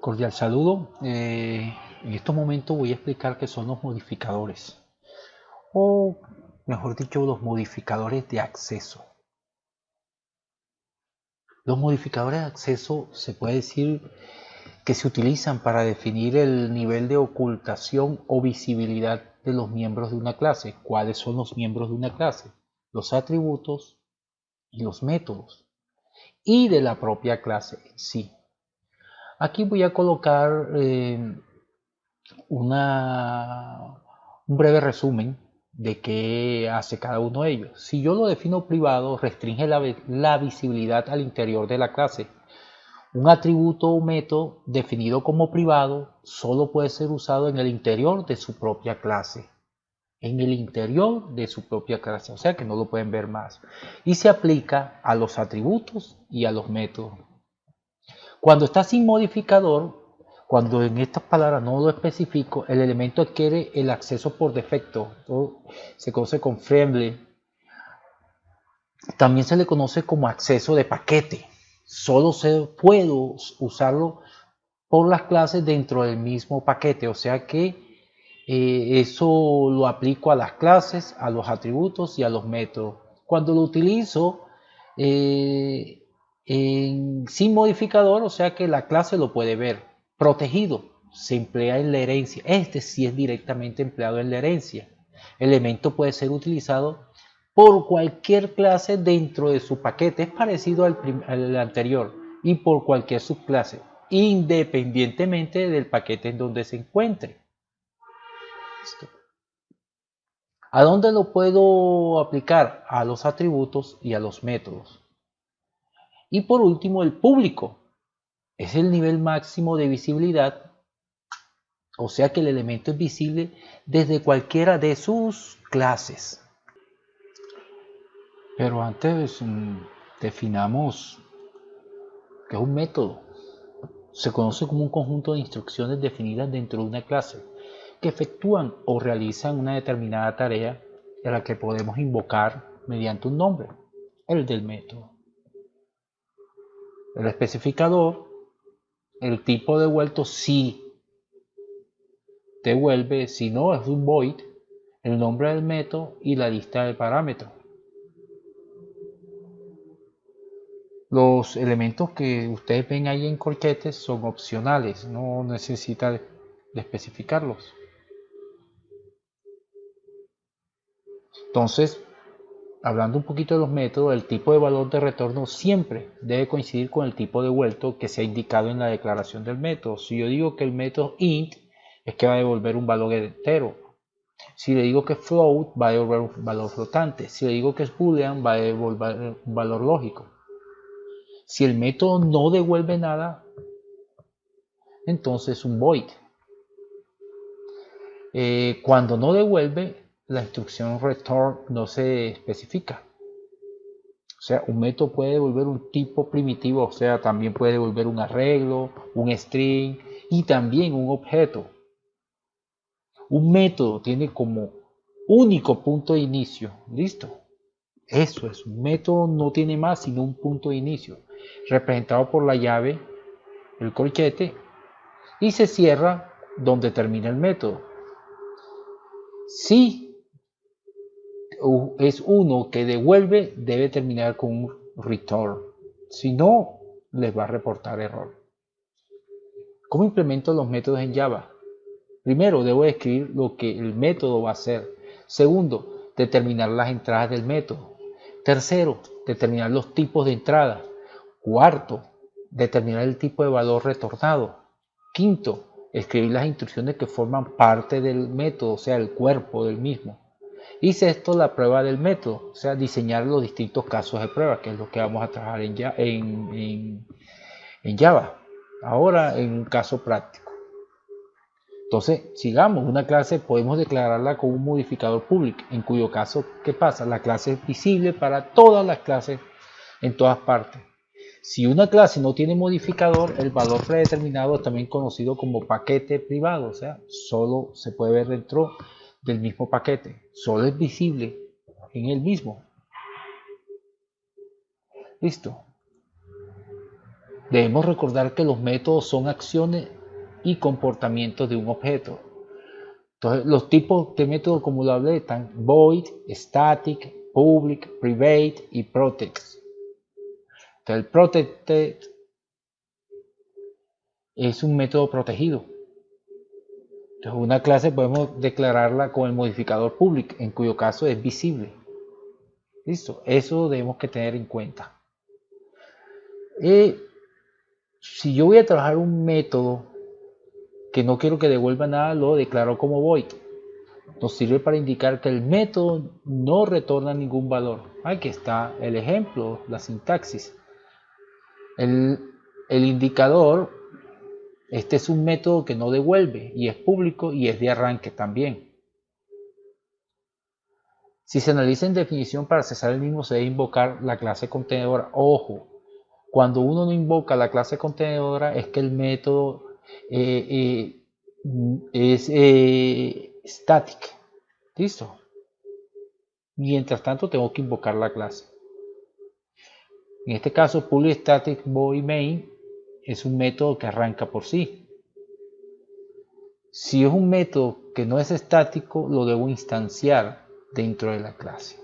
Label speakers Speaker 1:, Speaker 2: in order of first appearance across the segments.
Speaker 1: Cordial saludo. En estos momentos voy a explicar qué son los modificadores, o mejor dicho, los modificadores de acceso. Los modificadores de acceso se puede decir que se utilizan para definir el nivel de ocultación o visibilidad de los miembros de una clase. ¿Cuáles son los miembros de una clase? Los atributos y los métodos, y de la propia clase en sí. Aquí voy a colocar un breve resumen de qué hace cada uno de ellos. Si yo lo defino privado, restringe la visibilidad al interior de la clase. Un atributo o método definido como privado solo puede ser usado en el interior de su propia clase. En el interior de su propia clase, o sea que no lo pueden ver más. Y se aplica a los atributos y a los métodos. Cuando está sin modificador, cuando en estas palabras no lo especifico, el elemento adquiere el acceso por defecto, o se conoce como friendly. También se le conoce como acceso de paquete. Solo se puede usarlo por las clases dentro del mismo paquete, o sea que eso lo aplico a las clases, a los atributos y a los métodos. Cuando lo utilizo sin modificador, o sea que la clase lo puede ver. Protegido, se emplea en la herencia. Este sí es directamente empleado en la herencia. El elemento puede ser utilizado por cualquier clase dentro de su paquete. Es parecido al anterior, y por cualquier subclase, independientemente del paquete en donde se encuentre. ¿Listo? ¿A dónde lo puedo aplicar? A los atributos y a los métodos. Y por último, el público. Es el nivel máximo de visibilidad, o sea que el elemento es visible desde cualquiera de sus clases. Pero antes definamos qué es un método. Se conoce como un conjunto de instrucciones definidas dentro de una clase que efectúan o realizan una determinada tarea a la que podemos invocar mediante un nombre, el del método. El especificador, el tipo devuelto si devuelve, si no es un void, el nombre del método y la lista de parámetros. Los elementos que ustedes ven ahí en corchetes son opcionales, no necesita de especificarlos. Entonces, hablando un poquito de los métodos, el tipo de valor de retorno siempre debe coincidir con el tipo devuelto que se ha indicado en la declaración del método. Si yo digo que el método int, es que va a devolver un valor entero. Si le digo que float, va a devolver un valor flotante. Si le digo que es boolean, va a devolver un valor lógico. Si el método no devuelve nada, entonces es un void. Cuando no devuelve, la instrucción return no se especifica. O sea, un método puede devolver un tipo primitivo, o sea, también puede devolver un arreglo, un string y también un objeto. Un método tiene como único punto de inicio. ¿Listo? Eso es, un método no tiene más sino un punto de inicio, representado por la llave, el corchete, y se cierra donde termina el método. Si es uno que devuelve, debe terminar con un return. Si no, les va a reportar error. ¿Cómo implemento los métodos en Java? Primero, debo escribir lo que el método va a hacer. Segundo, determinar las entradas del método. Tercero, determinar los tipos de entrada. Cuarto, determinar el tipo de valor retornado. Quinto, escribir las instrucciones que forman parte del método, o sea, el cuerpo del mismo. Y sexto, la prueba del método, o sea, diseñar los distintos casos de prueba, que es lo que vamos a trabajar en Java. Ahora, en un caso práctico. Entonces, sigamos, una clase podemos declararla con un modificador public, en cuyo caso, ¿qué pasa? La clase es visible para todas las clases en todas partes. Si una clase no tiene modificador, el valor predeterminado es también conocido como paquete privado, o sea, solo se puede ver dentro del mismo paquete, solo es visible en el mismo. Listo. Debemos recordar que los métodos son acciones y comportamientos de un objeto. Entonces, los tipos de métodos, como lo hablé, están void, static, public, private y protect. Entonces, el protected es un método protegido. Entonces, una clase podemos declararla con el modificador public, en cuyo caso es visible. Listo, eso debemos que tener en cuenta. Si yo voy a trabajar un método que no quiero que devuelva nada, lo declaro como void. Nos sirve para indicar que el método no retorna ningún valor. Aquí está el ejemplo, la sintaxis. El indicador, este es un método que no devuelve y es público y es de arranque también. Si se analiza en definición, para accesar el mismo se debe invocar la clase contenedora. Ojo, cuando uno no invoca la clase contenedora es que el método es static. ¿Listo? Mientras tanto tengo que invocar la clase. En este caso, public static void main es un método que arranca por sí. Si es un método que no es estático, lo debo instanciar dentro de la clase.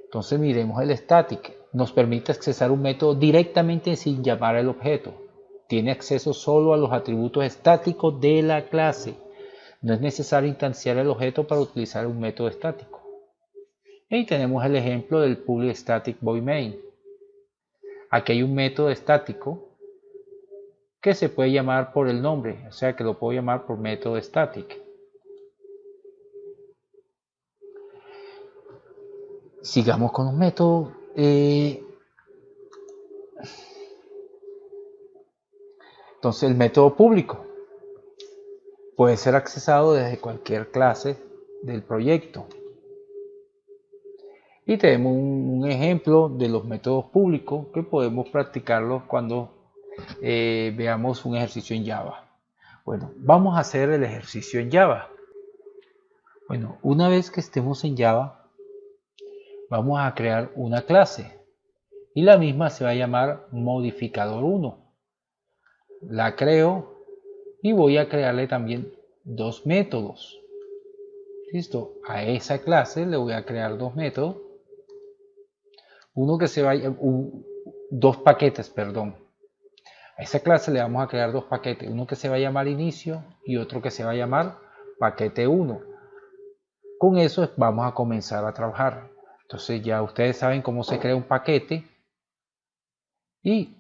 Speaker 1: Entonces miremos el static. Nos permite accesar un método directamente sin llamar al objeto. Tiene acceso solo a los atributos estáticos de la clase. No es necesario instanciar el objeto para utilizar un método estático. Y tenemos el ejemplo del public static void main. Aquí hay un método estático que se puede llamar por el nombre, o sea que lo puedo llamar por método static. Sigamos con los métodos. Entonces el método público puede ser accesado desde cualquier clase del proyecto. Y tenemos un ejemplo de los métodos públicos que podemos practicarlos cuando veamos un ejercicio en Java. Bueno, vamos a hacer el ejercicio en Java. Bueno, una vez que estemos en Java, vamos a crear una clase y la misma se va a llamar modificador 1. La creo y voy a crearle también dos métodos. Listo, a esa clase le voy a crear dos métodos. Uno que se vaya, dos paquetes, perdón. A esa clase le vamos a crear dos paquetes, uno que se va a llamar inicio y otro que se va a llamar paquete 1. Con eso vamos a comenzar a trabajar. Entonces ya ustedes saben cómo se crea un paquete y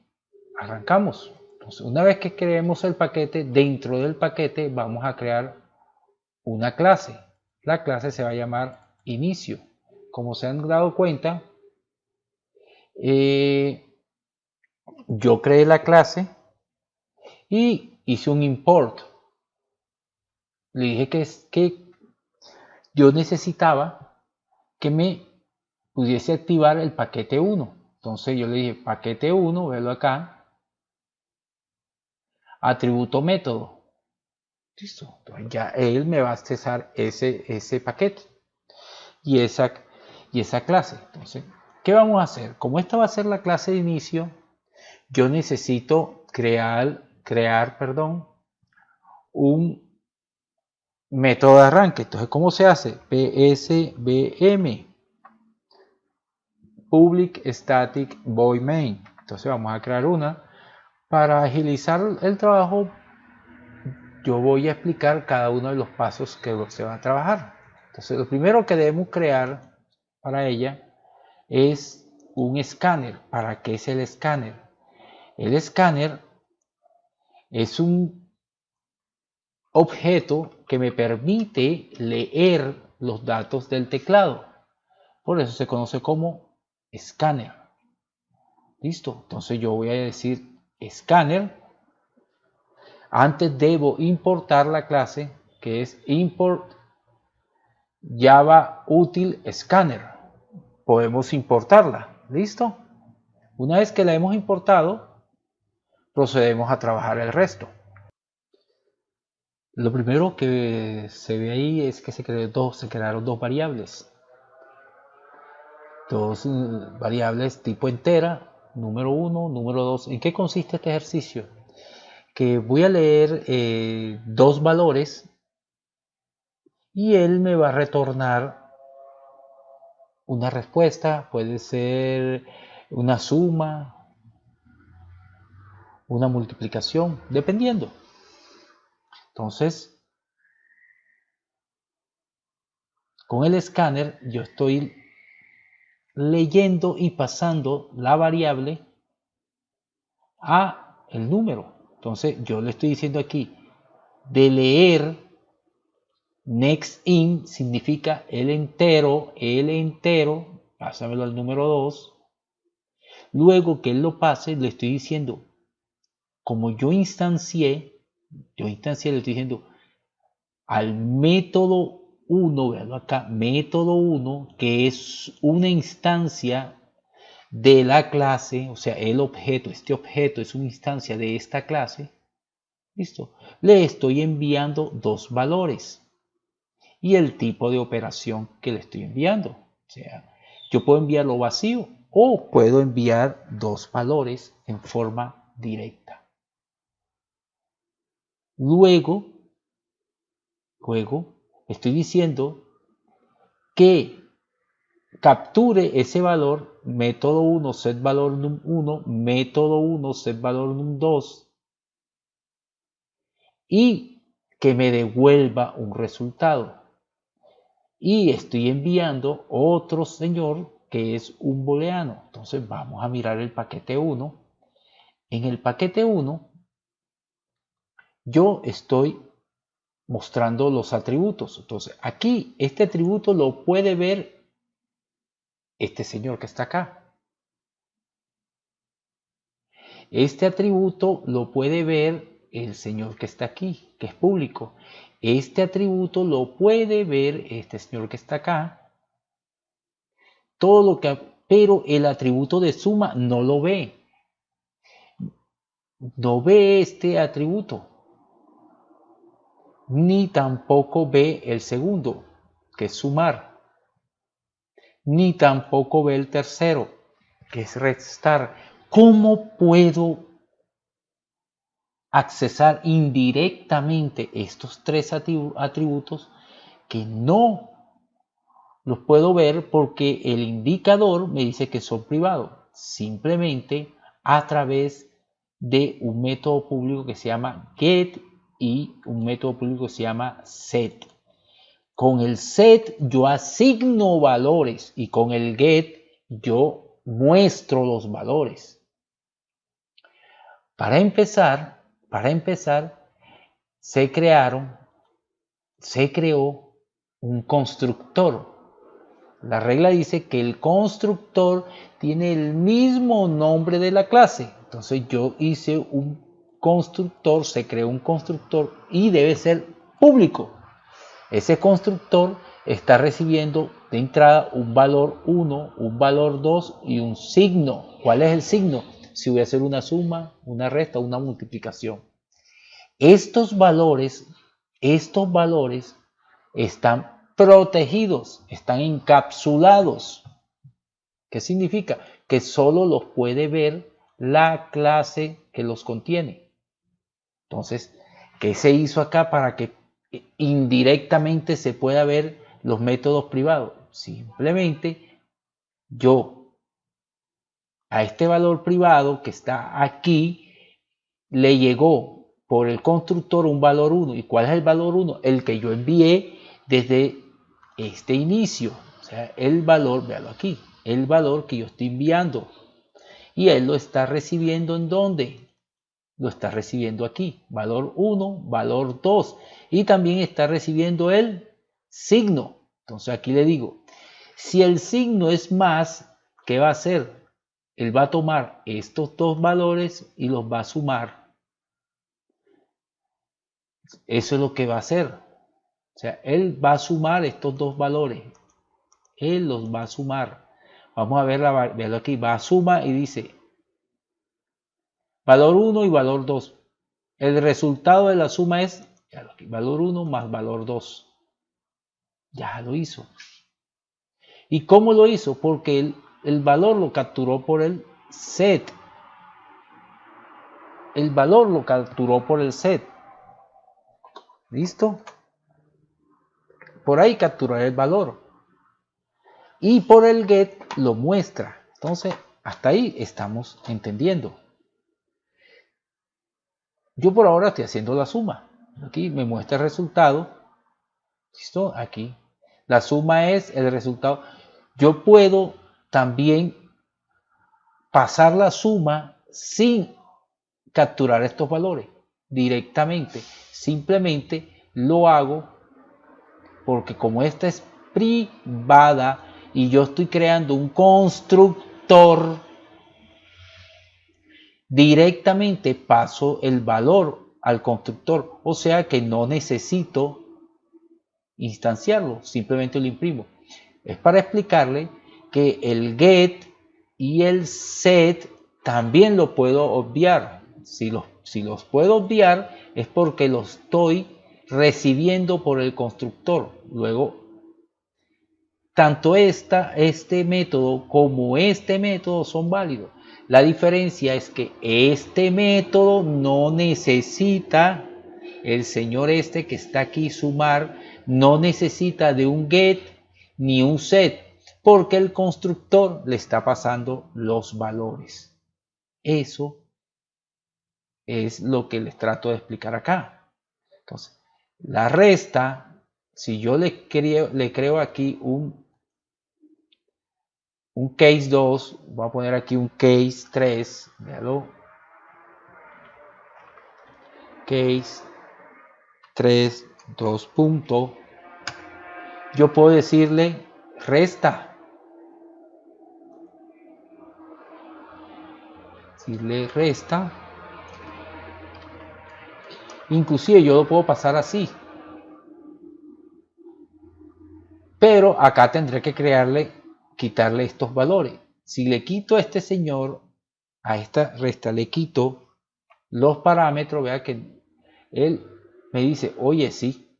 Speaker 1: arrancamos. Entonces, una vez que creemos el paquete, dentro del paquete vamos a crear una clase. La clase se va a llamar inicio. Como se han dado cuenta, yo creé la clase y hice un import. Le dije que yo necesitaba que me pudiese activar el paquete 1. Entonces yo le dije paquete 1, velo acá, atributo método. Listo. Entonces ya él me va a accesar ese paquete y esa clase. Entonces, ¿qué vamos a hacer? Como esta va a ser la clase de inicio, yo necesito crear un método de arranque. Entonces, ¿cómo se hace? PSVM, Public Static Void Main. Entonces vamos a crear una. Para agilizar el trabajo, yo voy a explicar cada uno de los pasos que se va a trabajar. Entonces, lo primero que debemos crear para ella es un escáner. ¿Para qué es el escáner? El escáner es un objeto que me permite leer los datos del teclado. Por eso se conoce como escáner. Listo. Entonces yo voy a decir escáner. Antes debo importar la clase que es import Java util scanner. Podemos importarla. ¿Listo? Una vez que la hemos importado, procedemos a trabajar el resto. Lo primero que se ve ahí es que se crearon dos variables. dos variables tipo entera, número 1, número 2. ¿En qué consiste este ejercicio? Que voy a leer dos valores y él me va a retornar una respuesta, puede ser una suma, una multiplicación, dependiendo. Entonces, con el escáner yo estoy leyendo y pasando la variable a el número. Entonces, yo le estoy diciendo aquí, de leer, next in significa el entero, pásamelo al número 2. Luego que él lo pase, le estoy diciendo, como yo instancié, le estoy diciendo al método 1, veanlo acá, método 1, que es una instancia de la clase, o sea, el objeto, este objeto es una instancia de esta clase, listo, le estoy enviando dos valores y el tipo de operación que le estoy enviando. O sea, yo puedo enviarlo vacío o puedo enviar dos valores en forma directa. Luego estoy diciendo que capture ese valor, método 1, set valor num1, método 1, set valor num2, y que me devuelva un resultado. Y estoy enviando otro señor que es un booleano. Entonces vamos a mirar el paquete 1. En el paquete 1 yo estoy mostrando los atributos. Entonces aquí este atributo lo puede ver este señor que está acá. Este atributo lo puede ver el señor que está aquí, que es público. Este atributo lo puede ver este señor que está acá. Todo lo que, pero el atributo de suma no lo ve. No ve este atributo. Ni tampoco ve el segundo, que es sumar. Ni tampoco ve el tercero, que es restar. ¿Cómo puedo accesar indirectamente estos tres atributos que no los puedo ver porque el indicador me dice que son privados? Simplemente a través de un método público que se llama get y un método público que se llama set. Con el set yo asigno valores y con el get yo muestro los valores. Para empezar, se creó un constructor. La regla dice que el constructor tiene el mismo nombre de la clase. Entonces yo hice un constructor, se creó un constructor y debe ser público. Ese constructor está recibiendo de entrada un valor 1, un valor 2 y un signo. ¿Cuál es el signo? Si voy a hacer una suma, una resta, una multiplicación. Estos valores están protegidos, están encapsulados. ¿Qué significa? Que solo los puede ver la clase que los contiene. Entonces, ¿qué se hizo acá para que indirectamente se pueda ver los métodos privados? Simplemente yo a este valor privado que está aquí le llegó por el constructor un valor 1. ¿Y cuál es el valor 1? El que yo envié desde este inicio. O sea, el valor, véalo aquí, el valor que yo estoy enviando. Y él lo está recibiendo ¿en dónde? Lo está recibiendo aquí. Valor 1, valor 2. Y también está recibiendo el signo. Entonces aquí le digo, si el signo es más, ¿qué va a hacer? Él va a tomar estos dos valores y los va a sumar. Eso es lo que va a hacer. O sea, él va a sumar estos dos valores. Él los va a sumar. Vamos a verlo aquí. Va a sumar y dice valor 1 y valor 2. El resultado de la suma es valor 1 más valor 2. Ya lo hizo. ¿Y cómo lo hizo? Porque el valor lo capturó por el set. El valor lo capturó por el set. ¿Listo? Por ahí capturará el valor. Y por el get lo muestra. Entonces, hasta ahí estamos entendiendo. Yo por ahora estoy haciendo la suma. Aquí me muestra el resultado. ¿Listo? Aquí. La suma es el resultado. Yo puedo también pasar la suma sin capturar estos valores directamente. Simplemente lo hago porque como esta es privada y yo estoy creando un constructor, directamente paso el valor al constructor. O sea que no necesito instanciarlo, simplemente lo imprimo. Es para explicarle que el get y el set también lo puedo obviar. Si los puedo obviar es porque los estoy recibiendo por el constructor. Luego, tanto este método como este método son válidos. La diferencia es que este método no necesita, el señor este que está aquí, sumar, no necesita de un get ni un set, porque el constructor le está pasando los valores. Eso es lo que les trato de explicar acá. Entonces, la resta, si yo le creo aquí un case 2, voy a poner aquí un case 3, véalo. Case 3, 2 puntos. Yo puedo decirle resta. Decirle resta. Inclusive yo lo puedo pasar así. Pero acá tendré que quitarle estos valores. Si le quito a este señor, a esta resta le quito los parámetros, vea que él me dice, oye, sí,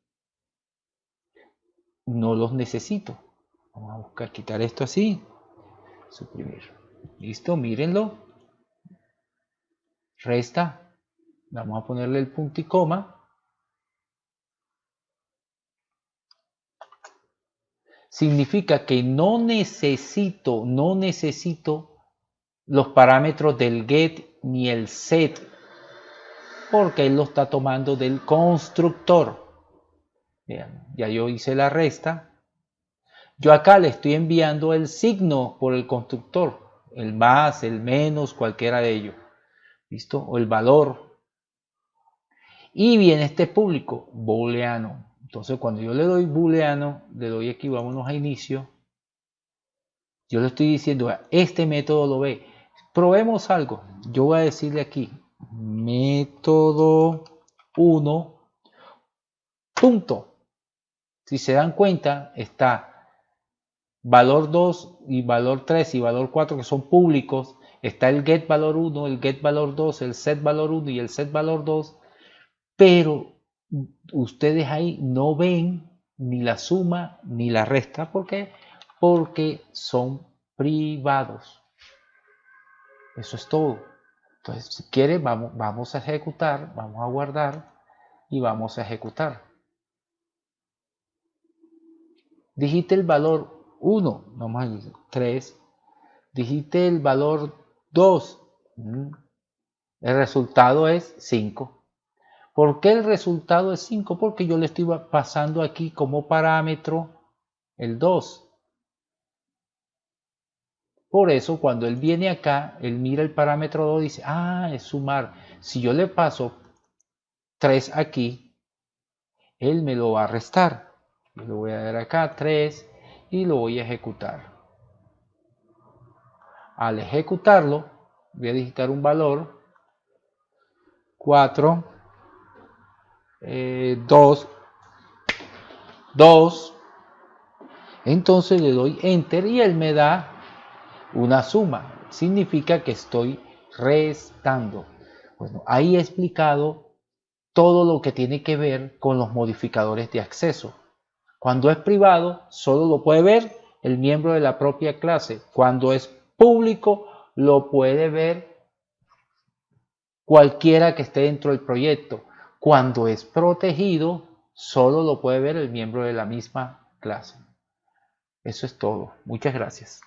Speaker 1: no los necesito. Vamos a buscar quitar esto así, suprimir. Listo, mírenlo. Resta, vamos a ponerle el punto y coma. Significa que no necesito los parámetros del get ni el set, porque él lo está tomando del constructor. Vean, ya yo hice la resta. Yo acá le estoy enviando el signo por el constructor, el más, el menos, cualquiera de ellos. ¿Listo? O el valor. Y viene este público, booleano. Entonces cuando yo le doy booleano, le doy aquí, vámonos a inicio. Yo le estoy diciendo, este método lo ve. Probemos algo. Yo voy a decirle aquí, método 1, punto. Si se dan cuenta, está valor 2 y valor 3 y valor 4 que son públicos. Está el get valor 1, el get valor 2, el set valor 1 y el set valor 2. Pero ustedes ahí no ven ni la suma ni la resta. ¿Por qué? Porque son privados. Eso es todo. Entonces, si quiere, vamos a ejecutar, vamos a guardar y vamos a ejecutar. Digite el valor 1, vamos a decir 3. Digite el valor 2. El resultado es 5. ¿Por qué el resultado es 5? Porque yo le estoy pasando aquí como parámetro el 2. Por eso cuando él viene acá, él mira el parámetro 2 y dice, es sumar. Si yo le paso 3 aquí, él me lo va a restar. Yo le voy a dar acá 3 y lo voy a ejecutar. Al ejecutarlo, voy a digitar un valor 4, 2. Entonces le doy enter y él me da una suma. Significa que estoy restando. Bueno, ahí he explicado todo lo que tiene que ver con los modificadores de acceso. Cuando es privado, solo lo puede ver el miembro de la propia clase. Cuando es público, lo puede ver cualquiera que esté dentro del proyecto. Cuando es protegido, solo lo puede ver el miembro de la misma clase. Eso es todo. Muchas gracias.